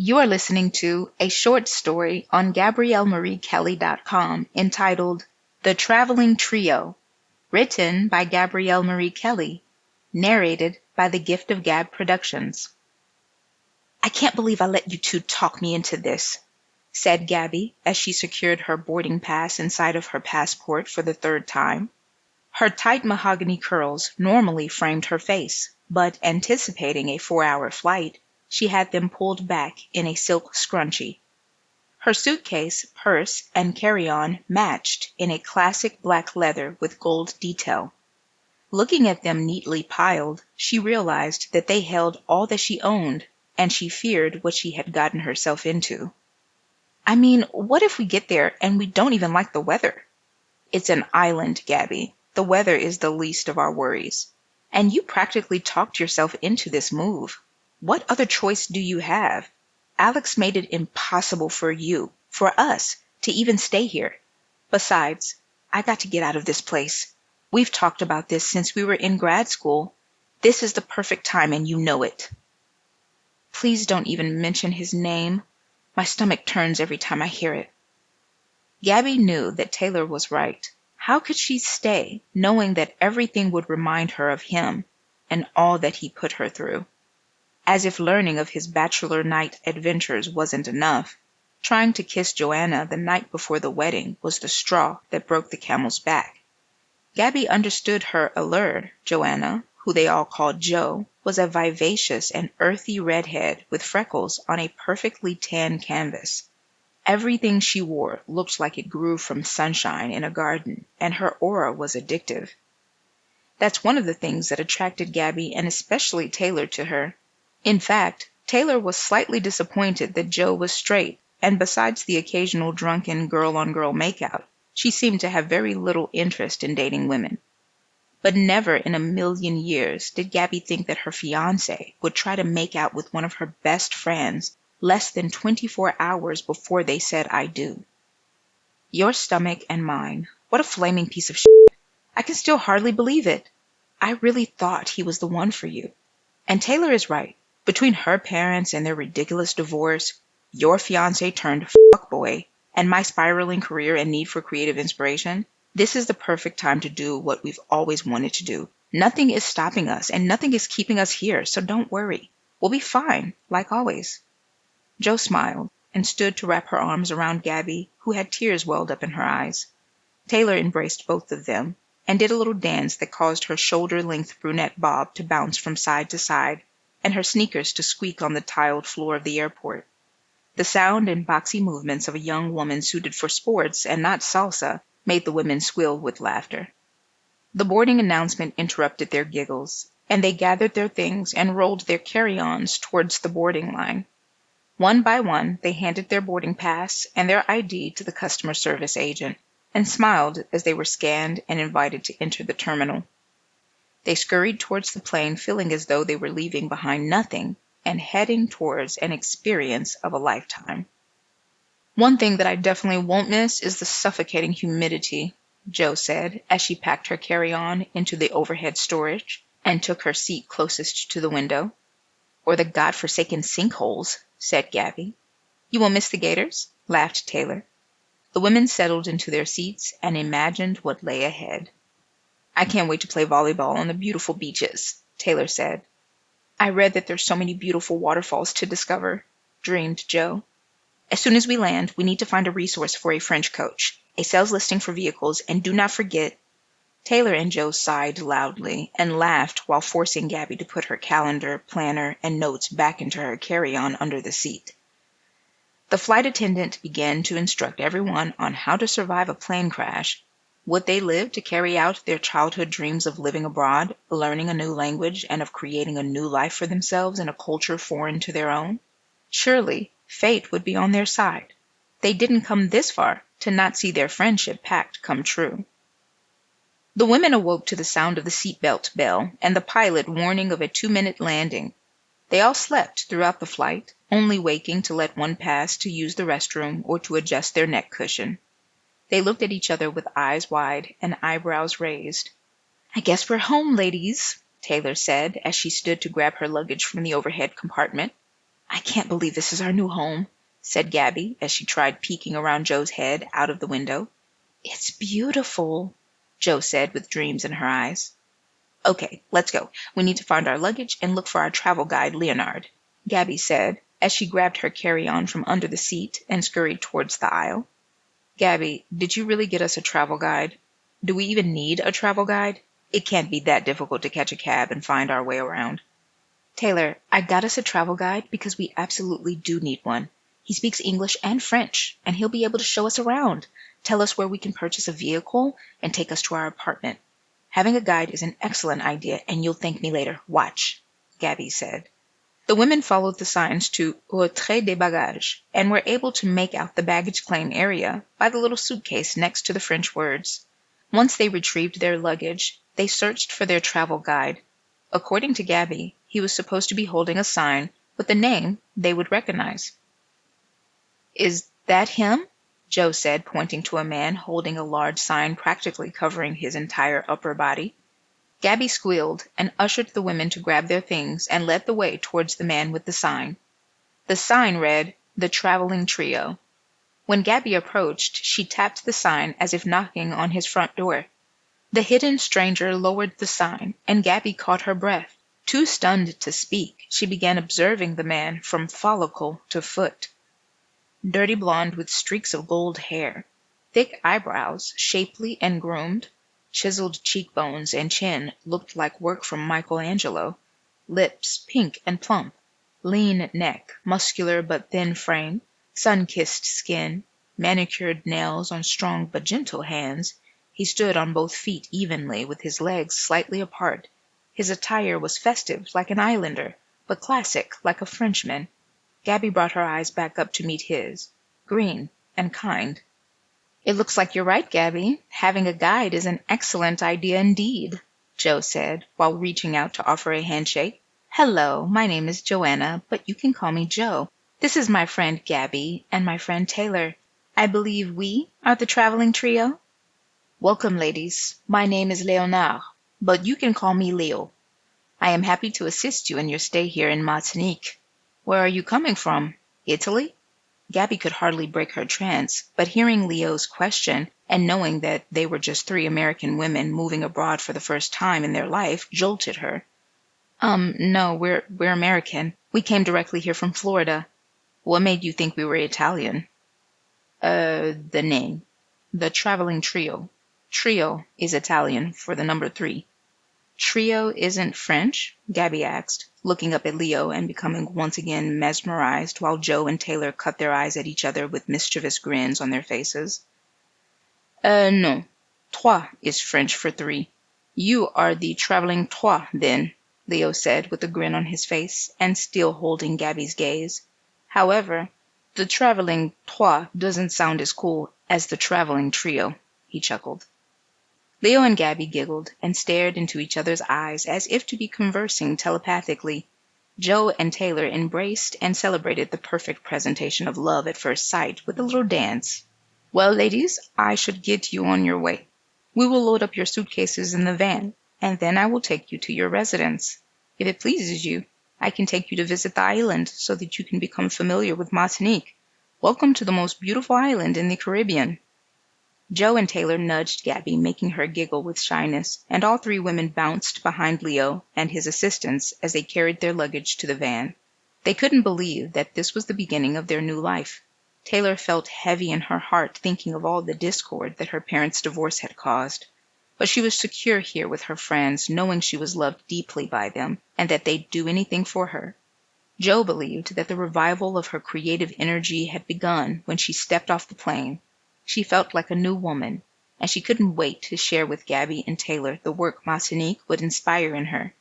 You are listening to a short story on GabrielleMarieKelly.com entitled The Traveling Trio, written by Gabrielle Marie Kelly, narrated by the Gift of Gab Productions. I can't believe I let you two talk me into this, said Gabby as she secured her boarding pass inside of her passport for the third time. Her tight mahogany curls normally framed her face, but anticipating a 4-hour flight, she had them pulled back in a silk scrunchie. Her suitcase, purse, and carry-on matched in a classic black leather with gold detail. Looking at them neatly piled, she realized that they held all that she owned, and she feared what she had gotten herself into. I mean, what if we get there and we don't even like the weather? It's an island, Gabby. The weather is the least of our worries. And you practically talked yourself into this move. What other choice do you have? Alex made it impossible for you, for us, to even stay here. Besides, I got to get out of this place. We've talked about this since we were in grad school. This is the perfect time and you know it. Please don't even mention his name. My stomach turns every time I hear it. Gabby knew that Taylor was right. How could she stay, knowing that everything would remind her of him and all that he put her through? As if learning of his bachelor night adventures wasn't enough, trying to kiss Joanna the night before the wedding was the straw that broke the camel's back. Gabby understood her allure. Joanna, who they all called Jo, was a vivacious and earthy redhead with freckles on a perfectly tan canvas. Everything she wore looked like it grew from sunshine in a garden, and her aura was addictive. That's one of the things that attracted Gabby and especially Taylor to her. In fact, Taylor was slightly disappointed that Jo was straight, and besides the occasional drunken girl-on-girl makeout, she seemed to have very little interest in dating women. But never in a million years did Gabby think that her fiancé would try to make out with one of her best friends less than 24 hours before they said I do. Your stomach and mine. What a flaming piece of shit. I can still hardly believe it. I really thought he was the one for you. And Taylor is right. Between her parents and their ridiculous divorce, your fiancé turned fuckboy, and my spiraling career and need for creative inspiration, this is the perfect time to do what we've always wanted to do. Nothing is stopping us, and nothing is keeping us here, so don't worry. We'll be fine, like always. Jo smiled and stood to wrap her arms around Gabby, who had tears welled up in her eyes. Taylor embraced both of them and did a little dance that caused her shoulder-length brunette bob to bounce from side to side and her sneakers to squeak on the tiled floor of the airport. The sound and boxy movements of a young woman suited for sports and not salsa made the women squeal with laughter. The boarding announcement interrupted their giggles, and they gathered their things and rolled their carry-ons towards the boarding line. One by one, they handed their boarding pass and their ID to the customer service agent and smiled as they were scanned and invited to enter the terminal. They scurried towards the plane feeling as though they were leaving behind nothing and heading towards an experience of a lifetime. One thing that I definitely won't miss is the suffocating humidity, Jo said as she packed her carry-on into the overhead storage and took her seat closest to the window. Or the godforsaken sinkholes, said Gabby. You will miss the gators, laughed Taylor. The women settled into their seats and imagined what lay ahead. I can't wait to play volleyball on the beautiful beaches, Taylor said. I read that there's so many beautiful waterfalls to discover, dreamed Jo. As soon as we land, we need to find a resource for a French coach, a sales listing for vehicles, and do not forget. Taylor and Jo sighed loudly and laughed while forcing Gabby to put her calendar, planner, and notes back into her carry-on under the seat. The flight attendant began to instruct everyone on how to survive a plane crash. Would they live to carry out their childhood dreams of living abroad, learning a new language, and of creating a new life for themselves in a culture foreign to their own? Surely, fate would be on their side. They didn't come this far to not see their friendship pact come true. The women awoke to the sound of the seatbelt bell and the pilot warning of a 2-minute landing. They all slept throughout the flight, only waking to let one pass to use the restroom or to adjust their neck cushion. They looked at each other with eyes wide and eyebrows raised. I guess we're home, ladies, Taylor said as she stood to grab her luggage from the overhead compartment. I can't believe this is our new home, said Gabby as she tried peeking around Joe's head out of the window. It's beautiful, Joe said with dreams in her eyes. Okay, let's go. We need to find our luggage and look for our travel guide, Leonard, Gabby said as she grabbed her carry-on from under the seat and scurried towards the aisle. Gabby, did you really get us a travel guide? Do we even need a travel guide? It can't be that difficult to catch a cab and find our way around. Taylor, I got us a travel guide because we absolutely do need one. He speaks English and French, and he'll be able to show us around, tell us where we can purchase a vehicle, and take us to our apartment. Having a guide is an excellent idea, and you'll thank me later. Watch, Gabby said. The women followed the signs to Retrait des bagages and were able to make out the baggage claim area by the little suitcase next to the French words. Once they retrieved their luggage, they searched for their travel guide. According to Gabby, he was supposed to be holding a sign with a name they would recognize. Is that him? Joe said, pointing to a man holding a large sign practically covering his entire upper body. Gabby squealed and ushered the women to grab their things and led the way towards the man with the sign. The sign read, "The Traveling Trio." When Gabby approached, she tapped the sign as if knocking on his front door. The hidden stranger lowered the sign, and Gabby caught her breath. Too stunned to speak, she began observing the man from follicle to foot. Dirty blonde with streaks of gold hair, thick eyebrows, shapely and groomed, chiseled cheekbones and chin looked like work from Michelangelo, lips pink and plump, lean neck, muscular but thin frame, sun-kissed skin, manicured nails on strong but gentle hands. He stood on both feet evenly with his legs slightly apart. His attire was festive like an islander, but classic like a Frenchman. Gabby brought her eyes back up to meet his, green and kind. It looks like you're right, Gabby. Having a guide is an excellent idea indeed, Joe said while reaching out to offer a handshake. Hello, my name is Joanna, but you can call me Joe. This is my friend Gabby and my friend Taylor. I believe we are the traveling trio. Welcome, ladies. My name is Leonard, but you can call me Leo. I am happy to assist you in your stay here in Martinique. Where are you coming from? Italy? Gabby could hardly break her trance, but hearing Leo's question and knowing that they were just three American women moving abroad for the first time in their life jolted her. No, we're American. We came directly here from Florida. What made you think we were Italian? The name. The traveling trio. Trio is Italian for the number 3. Trio isn't French? Gabby asked, looking up at Leo and becoming once again mesmerized while Joe and Taylor cut their eyes at each other with mischievous grins on their faces. No. Trois is French for 3. You are the traveling trois, then, Leo said with a grin on his face and still holding Gabby's gaze. However, the traveling trois doesn't sound as cool as the traveling trio, he chuckled. Leo and Gabby giggled and stared into each other's eyes as if to be conversing telepathically. Joe and Taylor embraced and celebrated the perfect presentation of love at first sight with a little dance. Well, ladies, I should get you on your way. We will load up your suitcases in the van, and then I will take you to your residence. If it pleases you, I can take you to visit the island so that you can become familiar with Martinique. Welcome to the most beautiful island in the Caribbean. Joe and Taylor nudged Gabby, making her giggle with shyness, and all 3 women bounced behind Leo and his assistants as they carried their luggage to the van. They couldn't believe that this was the beginning of their new life. Taylor felt heavy in her heart thinking of all the discord that her parents' divorce had caused. But she was secure here with her friends, knowing she was loved deeply by them and that they'd do anything for her. Joe believed that the revival of her creative energy had begun when she stepped off the plane. She felt like a new woman, and she couldn't wait to share with Gabby and Taylor the work Martinique would inspire in her.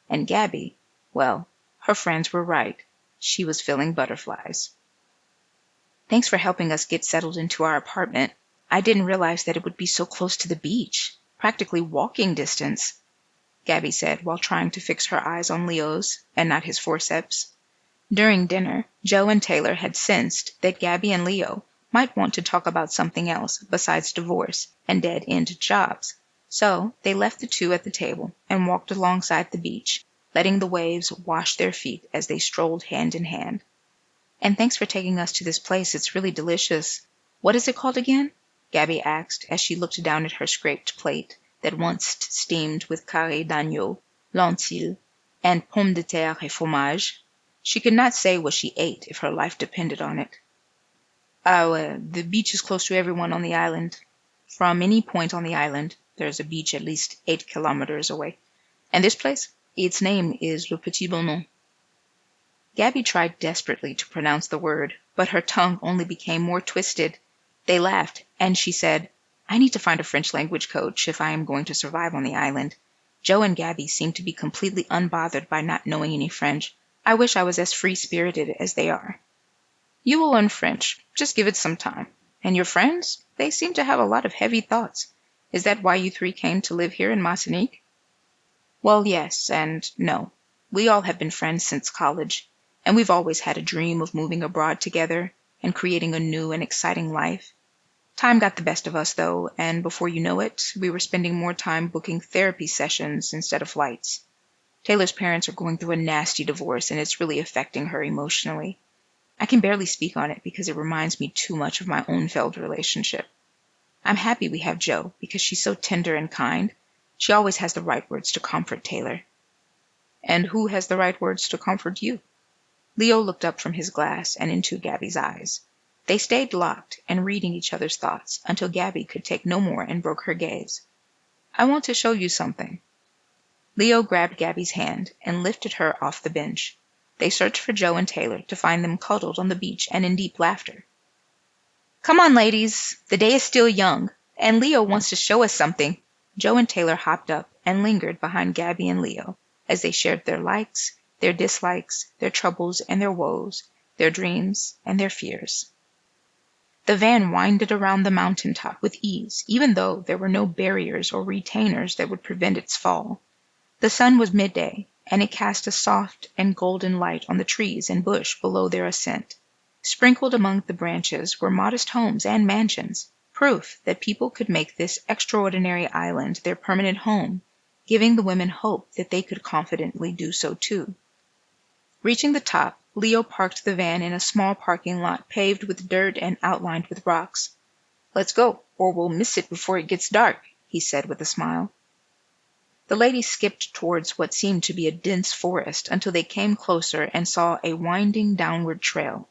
And Gabby, well, her friends were right. She was feeling butterflies. Thanks for helping us get settled into our apartment. I didn't realize that it would be so close to the beach, practically walking distance, Gabby said while trying to fix her eyes on Leo's and not his forceps. During dinner, Joe and Taylor had sensed that Gabby and Leo might want to talk about something else besides divorce and dead-end jobs. So they left the 2 at the table and walked alongside the beach, letting the waves wash their feet as they strolled hand in hand. And thanks for taking us to this place. It's really delicious. What is it called again? Gabby asked as she looked down at her scraped plate that once steamed with carré d'agneau, lentilles, and pommes de terre et fromage. She could not say what she ate if her life depended on it. Oh, the beach is close to everyone on the island. From any point on the island, there's a beach at least 8 kilometers away. And this place? Its name is Le Petit Bonon. Gabby tried desperately to pronounce the word, but her tongue only became more twisted. They laughed, and she said, I need to find a French language coach if I am going to survive on the island. Joe and Gabby seem to be completely unbothered by not knowing any French. I wish I was as free-spirited as they are. You will learn French. Just give it some time. And your friends? They seem to have a lot of heavy thoughts. Is that why you three came to live here in Martinique? Well, yes and no. We all have been friends since college, and we've always had a dream of moving abroad together and creating a new and exciting life. Time got the best of us, though, and before you know it, we were spending more time booking therapy sessions instead of flights. Taylor's parents are going through a nasty divorce, and it's really affecting her emotionally. I can barely speak on it because it reminds me too much of my own failed relationship. I'm happy we have Jo because she's so tender and kind. She always has the right words to comfort Taylor. And who has the right words to comfort you? Leo looked up from his glass and into Gabby's eyes. They stayed locked and reading each other's thoughts until Gabby could take no more and broke her gaze. I want to show you something. Leo grabbed Gabby's hand and lifted her off the bench. They searched for Jo and Taylor to find them cuddled on the beach and in deep laughter. Come on, ladies. The day is still young, and Leo wants to show us something. Jo and Taylor hopped up and lingered behind Gabby and Leo as they shared their likes, their dislikes, their troubles and their woes, their dreams and their fears. The van winded around the mountaintop with ease, even though there were no barriers or retainers that would prevent its fall. The sun was midday, and it cast a soft and golden light on the trees and bush below their ascent. Sprinkled among the branches were modest homes and mansions, proof that people could make this extraordinary island their permanent home, giving the women hope that they could confidently do so too. Reaching the top, Leo parked the van in a small parking lot paved with dirt and outlined with rocks. Let's go, or we'll miss it before it gets dark, he said with a smile. The ladies skipped towards what seemed to be a dense forest until they came closer and saw a winding downward trail.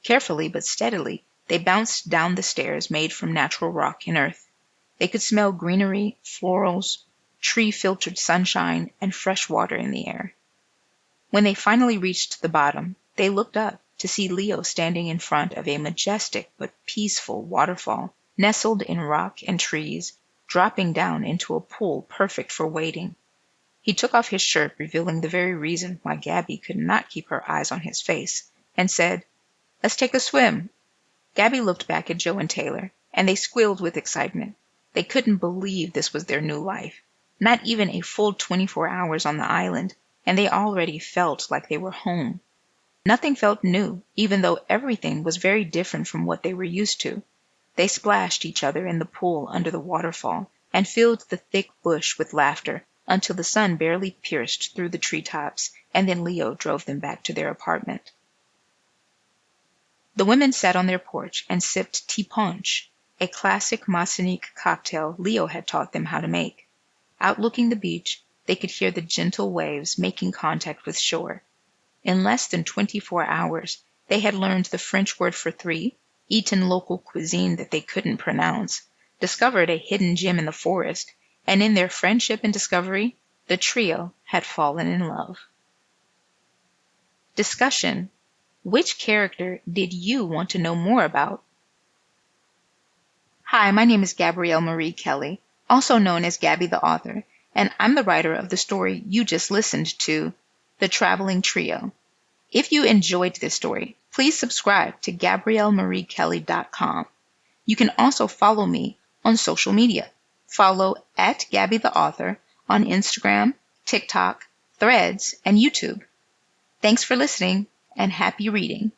Carefully but steadily, they bounced down the stairs made from natural rock and earth. They could smell greenery, florals, tree-filtered sunshine, and fresh water in the air. When they finally reached the bottom, they looked up to see Leo standing in front of a majestic but peaceful waterfall, nestled in rock and trees, dropping down into a pool perfect for wading. He took off his shirt, revealing the very reason why Gabby could not keep her eyes on his face, and said, Let's take a swim. Gabby looked back at Jo and Taylor, and they squealed with excitement. They couldn't believe this was their new life. Not even a full 24 hours on the island, and they already felt like they were home. Nothing felt new, even though everything was very different from what they were used to. They splashed each other in the pool under the waterfall and filled the thick bush with laughter until the sun barely pierced through the treetops, and then Leo drove them back to their apartment. The women sat on their porch and sipped tea punch, a classic Martinique cocktail Leo had taught them how to make. Outlooking the beach, they could hear the gentle waves making contact with shore. In less than 24 hours, they had learned the French word for three, eaten local cuisine that they couldn't pronounce, discovered a hidden gem in the forest, and in their friendship and discovery, the trio had fallen in love. Discussion. Which character did you want to know more about? Hi, my name is Gabrielle Marie Kelly, also known as Gabby the author, and I'm the writer of the story you just listened to, The Traveling Trio. If you enjoyed this story, please subscribe to GabrielleMarieKelly.com. You can also follow me on social media. Follow at Gabby the author on Instagram, TikTok, Threads, and YouTube. Thanks for listening, and happy reading.